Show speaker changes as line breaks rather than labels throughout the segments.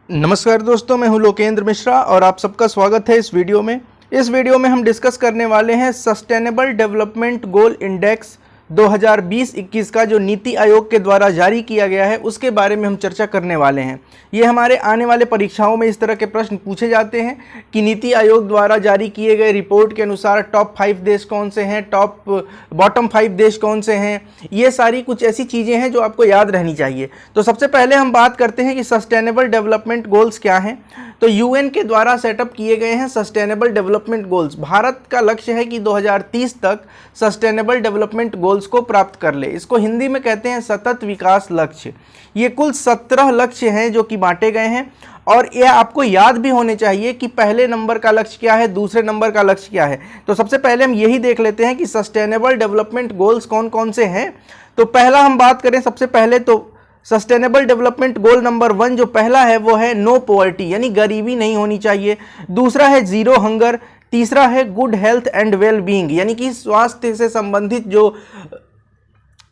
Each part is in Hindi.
नमस्कार दोस्तों, मैं हूं लोकेंद्र मिश्रा और आप सबका स्वागत है इस वीडियो में। इस वीडियो में हम डिस्कस करने वाले हैं सस्टेनेबल डेवलपमेंट गोल इंडेक्स 2020-21 का जो नीति आयोग के द्वारा जारी किया गया है उसके बारे में हम चर्चा करने वाले हैं। ये हमारे आने वाले परीक्षाओं में इस तरह के प्रश्न पूछे जाते हैं कि नीति आयोग द्वारा जारी किए गए रिपोर्ट के अनुसार टॉप 5 देश कौन से हैं, बॉटम 5 देश कौन से हैं। ये सारी कुछ ऐसी चीज़ें हैं जो आपको याद रहनी चाहिए। तो सबसे पहले हम बात करते हैं कि सस्टेनेबल डेवलपमेंट गोल्स क्या हैं। तो यूएन के द्वारा सेटअप किए गए हैं सस्टेनेबल डेवलपमेंट गोल्स। भारत का लक्ष्य है कि 2030 तक सस्टेनेबल डेवलपमेंट गोल्स को प्राप्त कर ले। इसको हिंदी में कहते हैं सतत विकास लक्ष्य। ये कुल 17 लक्ष्य हैं जो कि बांटे गए हैं और यह आपको याद भी होने चाहिए कि पहले नंबर का लक्ष्य क्या है, दूसरे नंबर का लक्ष्य क्या है। तो सबसे पहले हम यही देख लेते हैं कि सस्टेनेबल डेवलपमेंट गोल्स कौन कौन से हैं। तो पहला हम बात करें सबसे पहले तो सस्टेनेबल डेवलपमेंट गोल नंबर 1 जो पहला है वो है नो पॉवर्टी, यानी गरीबी नहीं होनी चाहिए। दूसरा है जीरो हंगर। तीसरा है good health and well being, यानी कि स्वास्थ्य से संबंधित जो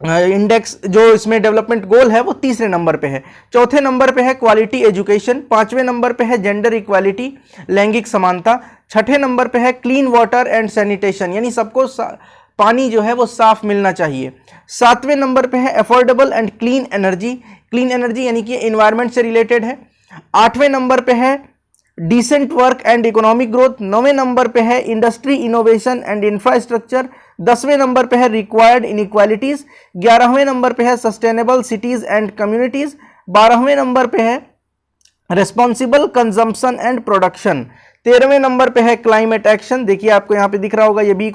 इंडेक्स जो इसमें डेवलपमेंट गोल है वो तीसरे नंबर पे है। चौथे नंबर पे है क्वालिटी एजुकेशन। पांचवें नंबर पे है जेंडर इक्वालिटी, लैंगिक समानता। छठे नंबर पे है क्लीन वाटर एंड सैनिटेशन, यानी सबको पानी जो है वो साफ मिलना चाहिए। सातवें नंबर पे है affordable and clean energy. Clean energy यानी कि एनवायरनमेंट से रिलेटेड है। आठवें नंबर पे है decent work and economic growth. नौवें नंबर पे है इंडस्ट्री इनोवेशन एंड इंफ्रास्ट्रक्चर। 10वें नंबर पे है रिक्वायर्ड इनइक्वालिटीज। 11वें नंबर पे है सस्टेनेबल सिटीज एंड कम्युनिटीज। 12वें नंबर पे है रिस्पॉन्सिबल कंजम्पशन एंड प्रोडक्शन। 13वें नंबर पे है क्लाइमेट एक्शन, देखिए आपको यहाँ पे दिख रहा होगा, ये भी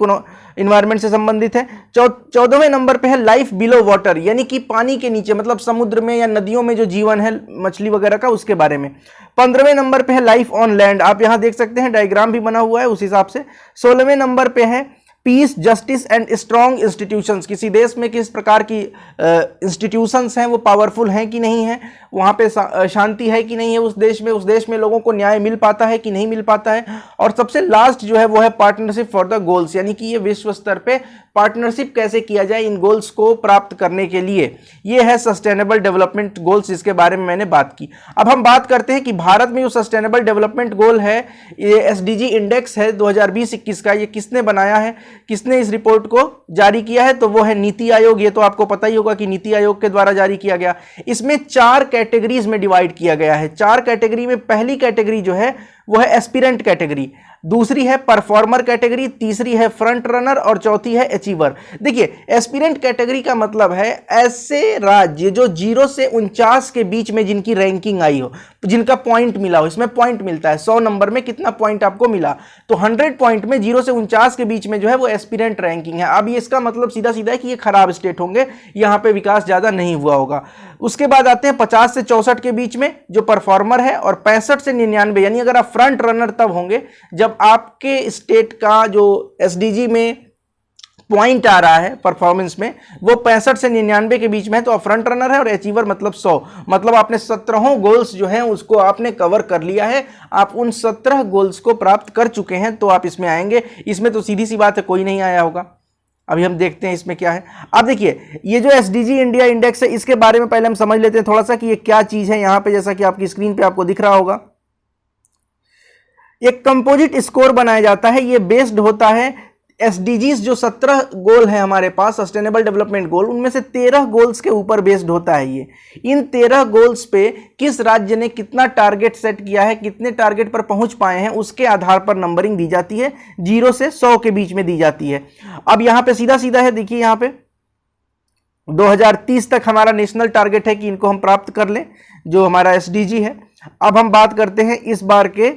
इन्वायरमेंट से संबंधित है। 14वें नंबर पे है लाइफ बिलो वाटर, यानी कि पानी के नीचे, मतलब समुद्र में या नदियों में जो जीवन है मछली वगैरह का, उसके बारे में। 15वें नंबर पे है लाइफ ऑन लैंड, आप यहाँ देख सकते हैं डायग्राम भी बना हुआ है उस हिसाब से। 16वें नंबर पे है peace, justice and strong institutions, किसी देश में किस प्रकार की इंस्टीट्यूशंस हैं वो पावरफुल हैं कि नहीं है, वहाँ पे शांति है कि नहीं है उस देश में लोगों को न्याय मिल पाता है कि नहीं मिल पाता है। और सबसे लास्ट जो है वो है पार्टनरशिप फॉर द गोल्स, यानी कि ये विश्व स्तर पे पार्टनरशिप कैसे किया जाए इन गोल्स को प्राप्त करने के लिए। ये है सस्टेनेबल डेवलपमेंट गोल्स जिसके बारे में मैंने बात की। अब हम बात करते हैं कि भारत में जो सस्टेनेबल डेवलपमेंट गोल है, ये एसडीजी इंडेक्स है 2020-21 का, ये किसने बनाया है, किसने इस रिपोर्ट को जारी किया है, तो वो है नीति आयोग। ये तो आपको पता ही होगा कि नीति आयोग के द्वारा जारी किया गया। इसमें 4 कैटेगरीज में डिवाइड किया गया है। 4 कैटेगरी में पहली कैटेगरी जो है वो है एस्पिरेंट कैटेगरी, दूसरी है परफॉर्मर कैटेगरी, तीसरी है फ्रंट रनर और चौथी है अचीवर। देखिए एस्पिरेंट कैटेगरी का मतलब है ऐसे राज्य जो 0 से 49 के बीच में जिनकी रैंकिंग आई हो, जिनका पॉइंट मिला हो। इसमें पॉइंट मिलता है 100 नंबर में कितना पॉइंट आपको मिला, तो 100 पॉइंट में 0 से 49 के बीच में जो है वो एस्पिरेंट रैंकिंग है। अब इसका मतलब सीधा सीधा है कि ये खराब स्टेट होंगे, यहाँ पे विकास ज्यादा नहीं हुआ होगा। उसके बाद आते हैं 50 से 64 के बीच में जो परफॉर्मर है, और 65 से 99, यानी अगर आप फ्रंट रनर तब होंगे जब आपके स्टेट का जो एसडीजी में पॉइंट आ रहा है परफॉर्मेंस में वो 65 से 99 के बीच में है, तो आप फ्रंट रनर है। और अचीवर मतलब 100, मतलब आपने 17 गोल्स जो हैं उसको आपने कवर कर लिया है, आप उन 17 गोल्स को प्राप्त कर चुके हैं, तो आप इसमें आएंगे। इसमें तो सीधी सी बात है कोई नहीं आया होगा। अभी हम देखते हैं इसमें क्या है। अब देखिए ये जो एसडीजी इंडिया इंडेक्स है इसके बारे में पहले हम समझ लेते हैं थोड़ा सा कि ये क्या चीज है। यहां पे जैसा कि आपकी स्क्रीन पे आपको दिख रहा होगा, एक कंपोजिट स्कोर बनाया जाता है। ये बेस्ड होता है एसडीजीज जो 17 गोल है हमारे पास सस्टेनेबल डेवलपमेंट गोल, उनमें से 13 गोल्स के ऊपर बेस्ड होता है ये। इन 13 गोल्स पे किस राज्य ने कितना टारगेट सेट किया है, कितने टारगेट पर पहुंच पाए हैं, उसके आधार पर नंबरिंग दी जाती है। 0 से 100 के बीच में दी जाती है। अब यहां पे सीधा सीधा है, देखिए यहां पे 2030 तक हमारा नेशनल टारगेट है कि इनको हम प्राप्त कर लें, जो हमारा एसडीजी है। अब हम बात करते हैं इस बार के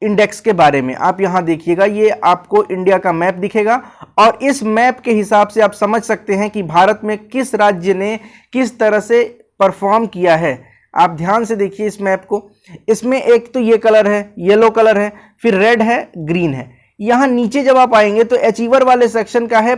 इंडेक्स के बारे में। आप यहां देखिएगा, ये आपको इंडिया का मैप दिखेगा और इस मैप के हिसाब से आप समझ सकते हैं कि भारत में किस राज्य ने किस तरह से परफॉर्म किया है। आप ध्यान से देखिए इस मैप को। इसमें एक तो ये कलर है, येलो कलर है, फिर रेड है, ग्रीन है। यहां नीचे जब आप आएंगे तो अचीवर वाले सेक्शन का है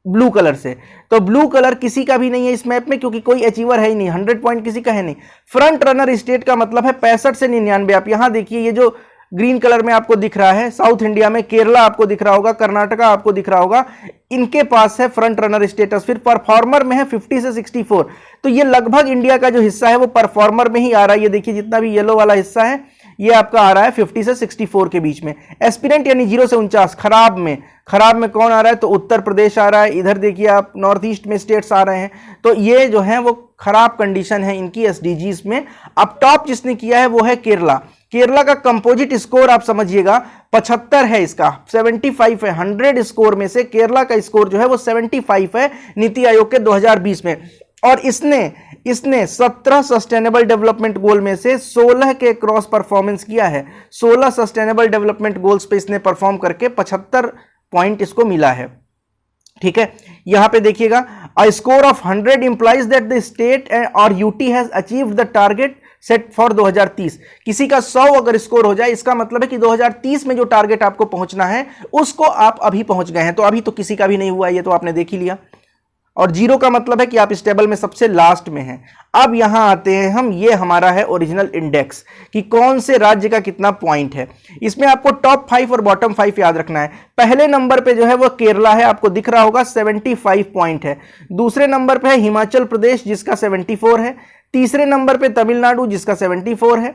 ब्लू कलर से, तो ब्लू कलर किसी का भी नहीं है इस मैप में, क्योंकि कोई अचीवर है ही नहीं, 100 पॉइंट किसी का है नहीं। फ्रंट रनर स्टेट का मतलब है 65 से 99। आप यहां देखिए ये जो ग्रीन कलर में आपको दिख रहा है, साउथ इंडिया में केरला आपको दिख रहा होगा, कर्नाटका आपको दिख रहा होगा, इनके पास है फ्रंट रनर स्टेटस। फिर परफॉर्मर में है 50 से 64, तो ये लगभग इंडिया का जो हिस्सा है वो परफॉर्मर में ही आ रहा है। ये देखिए जितना भी येलो वाला हिस्सा है ये आपका आ रहा है 50 से 64 के बीच में। एस्पिरेंट यानी 0 से 49 खराब में कौन आ रहा है, तो उत्तर प्रदेश आ रहा है। इधर देखिए आप नॉर्थ ईस्ट में स्टेट्स आ रहे हैं, तो ये जो है वो खराब कंडीशन है इनकी एसडीजीज में। अब टॉप जिसने किया है वो है केरला। केरला का कंपोजिट स्कोर आप समझिएगा 75 है, इसका 75 है। 100 स्कोर में से केरला का स्कोर जो है वो 75 है नीति आयोग के 2020 में। और इसने 17 सस्टेनेबल डेवलपमेंट गोल में से 16 के क्रॉस परफॉर्मेंस किया है। 16 सस्टेनेबल डेवलपमेंट गोल्स पे इसने परफॉर्म करके 75 पॉइंट इसको मिला है। ठीक है, यहां पे देखिएगा, a score of 100 implies that the state और UT has achieved the target set for 2030। किसी का 100 अगर स्कोर हो जाए इसका मतलब है कि 2030 में जो टारगेट आपको पहुंचना है उसको आप अभी पहुंच गए हैं। तो अभी तो किसी का भी नहीं हुआ, ये तो आपने देख ही लिया। और 0 का मतलब है कि आप इस टेबल में सबसे लास्ट में हैं। अब यहां आते हैं हम, ये हमारा है ओरिजिनल इंडेक्स कि कौन से राज्य का कितना पॉइंट है। इसमें आपको टॉप 5 और बॉटम 5 याद रखना है। पहले नंबर पे जो है वो केरला है, आपको दिख रहा होगा 75 पॉइंट है। दूसरे नंबर पे है हिमाचल प्रदेश जिसका 74 है। तीसरे नंबर पे तमिलनाडु जिसका 74 है।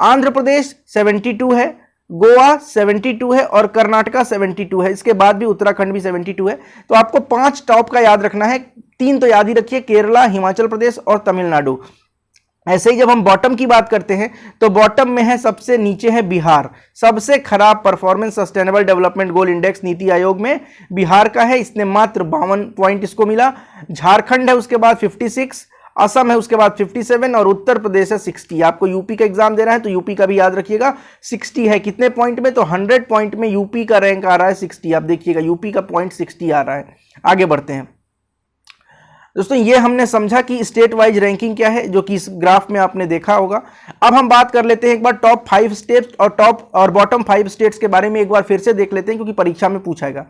आंध्र प्रदेश 72 है, गोवा 72 है और कर्नाटका 72 है। इसके बाद भी उत्तराखंड भी 72 है। तो आपको 5 टॉप का याद रखना है, 3 तो याद ही रखिए, केरला, हिमाचल प्रदेश और तमिलनाडु। ऐसे ही जब हम बॉटम की बात करते हैं तो बॉटम में है, सबसे नीचे है बिहार। सबसे खराब performance sustainable development goal index NITI Aayog में बिहार का है, इसने मात्र 52 पॉइंट इसको मिला। झारखंड है उसके बाद 56, असम है उसके बाद 57 और उत्तर प्रदेश है 60। आपको यूपी का एग्जाम देना है तो यूपी का भी याद रखिएगा, 60 है। कितने पॉइंट में, तो 100 पॉइंट में यूपी का रैंक आ रहा है 60। आप देखिएगा यूपी का पॉइंट 60 आ रहा है। आगे बढ़ते हैं दोस्तों, ये हमने समझा कि स्टेट वाइज रैंकिंग क्या है, जो कि इस ग्राफ में आपने देखा होगा। अब हम बात कर लेते हैं एक बार टॉप 5 स्टेट्स और टॉप और बॉटम 5 स्टेट्स के बारे में एक बार फिर से देख लेते हैं, क्योंकि परीक्षा में पूछाएगा।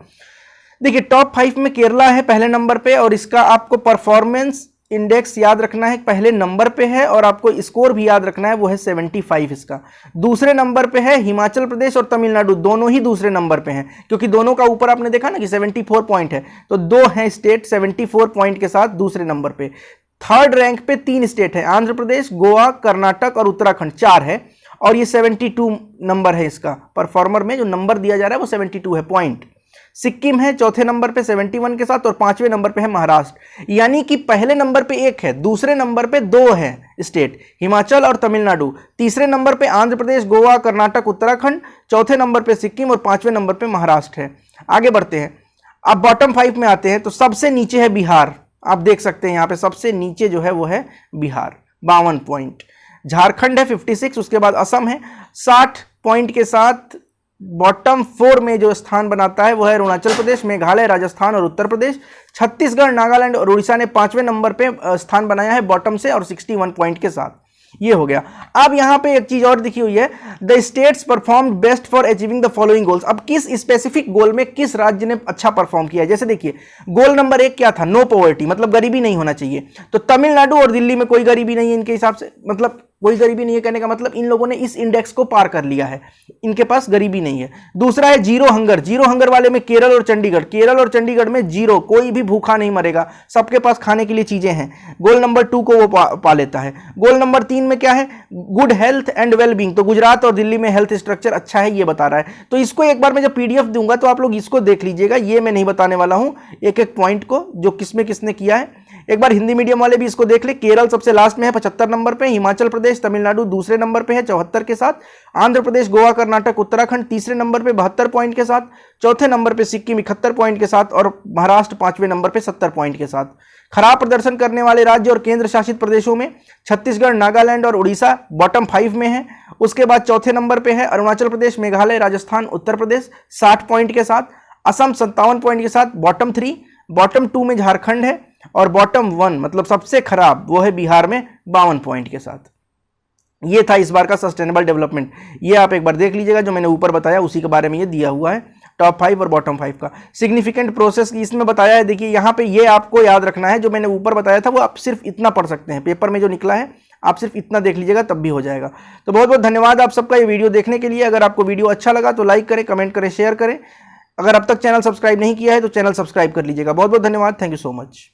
देखिए टॉप 5 में केरला है पहले नंबर पे, और इसका आपको परफॉर्मेंस इंडेक्स याद रखना है, पहले नंबर पे है, और आपको स्कोर भी याद रखना है, वो है 75 इसका। दूसरे नंबर पे है हिमाचल प्रदेश और तमिलनाडु, दोनों ही दूसरे नंबर पे हैं, क्योंकि दोनों का ऊपर आपने देखा ना कि 74 पॉइंट है, तो 2 हैं स्टेट 74 पॉइंट के साथ दूसरे नंबर पे। थर्ड रैंक पे 3 स्टेट है, आंध्र प्रदेश, गोवा, कर्नाटक और उत्तराखंड 4 है, और ये 72 नंबर है इसका। परफॉर्मर में जो नंबर दिया जा रहा है वो 72 है पॉइंट। सिक्किम है चौथे नंबर पे 71 के साथ, और 5वें नंबर पे है महाराष्ट्र। यानी कि पहले नंबर पे 1 है, दूसरे नंबर पे 2 है स्टेट, हिमाचल और तमिलनाडु। तीसरे नंबर पे आंध्र प्रदेश, गोवा, कर्नाटक, उत्तराखंड। चौथे नंबर पे सिक्किम और 5वें नंबर पे महाराष्ट्र है। आगे बढ़ते हैं, अब बॉटम 5 में आते हैं, तो सबसे नीचे है बिहार। आप देख सकते हैं यहाँ पे सबसे नीचे जो है वो है बिहार, 52 पॉइंट। झारखंड है 56, उसके बाद असम है 60 पॉइंट के साथ। बॉटम 4 में जो स्थान बनाता है वो है अरुणाचल प्रदेश, मेघालय, राजस्थान और उत्तर प्रदेश। छत्तीसगढ़, नागालैंड और उड़ीसा ने 5वें नंबर पे स्थान बनाया है बॉटम से, और 61 पॉइंट के साथ। ये हो गया। अब यहां पे एक चीज और लिखी हुई है, the states performed best for achieving the following goals. अब किस स्पेसिफिक गोल में किस राज्य ने अच्छा परफॉर्म किया है। जैसे देखिए गोल नंबर 1 क्या था, नो पॉवर्टी, मतलब गरीबी नहीं होना चाहिए। तो तमिलनाडु और दिल्ली में कोई गरीबी नहीं है इनके हिसाब से, मतलब कोई गरीबी नहीं है कहने का मतलब इन लोगों ने इस इंडेक्स को पार कर लिया है, इनके पास गरीबी नहीं है। दूसरा है जीरो हंगर। जीरो हंगर वाले में केरल और चंडीगढ़, केरल और चंडीगढ़ में जीरो, कोई भी भूखा नहीं मरेगा, सबके पास खाने के लिए चीजें हैं। गोल नंबर 2 को वो पा लेता है। गोल नंबर 3 में क्या है, गुड हेल्थ एंड वेलबींग। तो गुजरात और दिल्ली में हेल्थ स्ट्रक्चर अच्छा है, ये बता रहा है। तो इसको एक बार मैं जब पीडीएफ दूंगा तो आप लोग इसको देख लीजिएगा, ये मैं नहीं बताने वाला हूं एक एक पॉइंट को जो किसमें किसने किया है। एक बार हिंदी मीडियम वाले भी इसको देख ले। केरल सबसे लास्ट में है 75 नंबर पे, हिमाचल प्रदेश, तमिलनाडु दूसरे नंबर पे है 74 के साथ, आंध्र प्रदेश, गोवा, कर्नाटक, उत्तराखंड तीसरे नंबर पे 72 पॉइंट के साथ, चौथे नंबर पे सिक्किम 71 पॉइंट के साथ, और महाराष्ट्र 5वें नंबर पे 70 पॉइंट के साथ। खराब प्रदर्शन करने वाले राज्य और केंद्र शासित प्रदेशों में छत्तीसगढ़, नागालैंड और उड़ीसा बॉटम 5 में है। उसके बाद चौथे नंबर पे है अरुणाचल प्रदेश, मेघालय, राजस्थान, उत्तर प्रदेश 60 पॉइंट के साथ, असम 57 पॉइंट के साथ बॉटम 3। बॉटम 2 में झारखंड है, और बॉटम 1 मतलब सबसे खराब वो है बिहार में 52 पॉइंट के साथ। ये था इस बार का सस्टेनेबल डेवलपमेंट। ये आप एक बार देख लीजिएगा, जो मैंने ऊपर बताया उसी के बारे में ये दिया हुआ है। टॉप 5 और बॉटम 5 का। सिग्निफिकेंट प्रोसेस इसमें बताया है, देखिए यहाँ पे ये आपको याद रखना है, जो मैंने ऊपर बताया था वो आप सिर्फ इतना पढ़ सकते हैं, पेपर में जो निकला है आप सिर्फ इतना देख लीजिएगा तब भी हो जाएगा। तो बहुत बहुत धन्यवाद आप सबका ये वीडियो देखने के लिए। अगर आपको वीडियो अच्छा लगा तो लाइक करें, कमेंट करें, शेयर करें। अगर अब तक चैनल सब्सक्राइब नहीं किया है तो चैनल सब्सक्राइब कर लीजिएगा। बहुत बहुत धन्यवाद, थैंक यू सो मच।